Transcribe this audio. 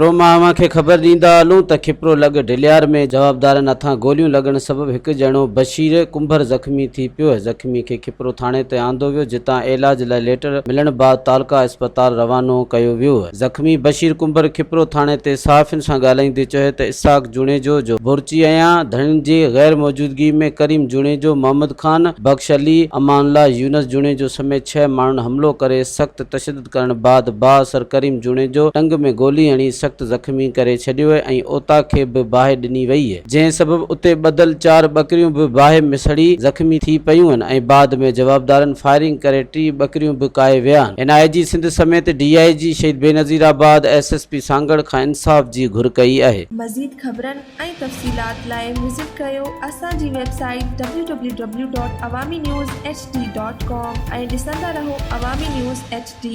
प्रोमामा खे ख़बर ॾींदा हलूं त खिपरो लॻ ढिलियार में जवाबदारनि हथां गोलियूं लॻण सबबु हिकु ॼणो बशीर कुंभर ज़ख़्मी थी पियो। ज़ख़्मी खे खिपरो थाणे ते आंदो वियो, जितां इलाज लाइ लेटर मिलण बाद तालका अस्पताल रवानो कयो वियो। ज़ख़्मी बशीर कुंभर खिपरो थाणे ते सहाफ़ियुनि सां ॻाल्हाईंदे चयो त इसाक जुणेजो जो भुरची आहियां। धणनि जी गैर मौजूदगी में करीम जुणेजो, मोहम्मद खान, बख्श अली, अमानुल्लाह, यूनुस जुणेजो समेत 6 माण्हुनि हमलो करे सख़्त तशद्दुद करण बाद बाअसर करीम जुणेजो टंग में गोली हणी सख़्त ज़ख़्मी करे छॾियो ऐं ओता खे बि बाहि ॾिनी वई, जंहिं सबबु उते ॿधल 4 ॿकरियूं बि बाहि में सड़ी ज़ख़्मी थी पयूं आहिनि ऐं बाद में जवाबदारनि फायरिंग करे 3 ॿकरियूं बि काए विया आहिनि। NIG सिंध समेत DIG शहीद बेनज़ीराबाद SSP सांगड़ खां इंसाफ़ जी घुर कई आहे। मज़ीद ख़बरनि ऐं तफ़सीलात लाइ विज़िट कयो असांजी वेबसाइट www.awamiNewsHD.com ऐं ॾिसंदा रहो अवामी न्यूज़ HD।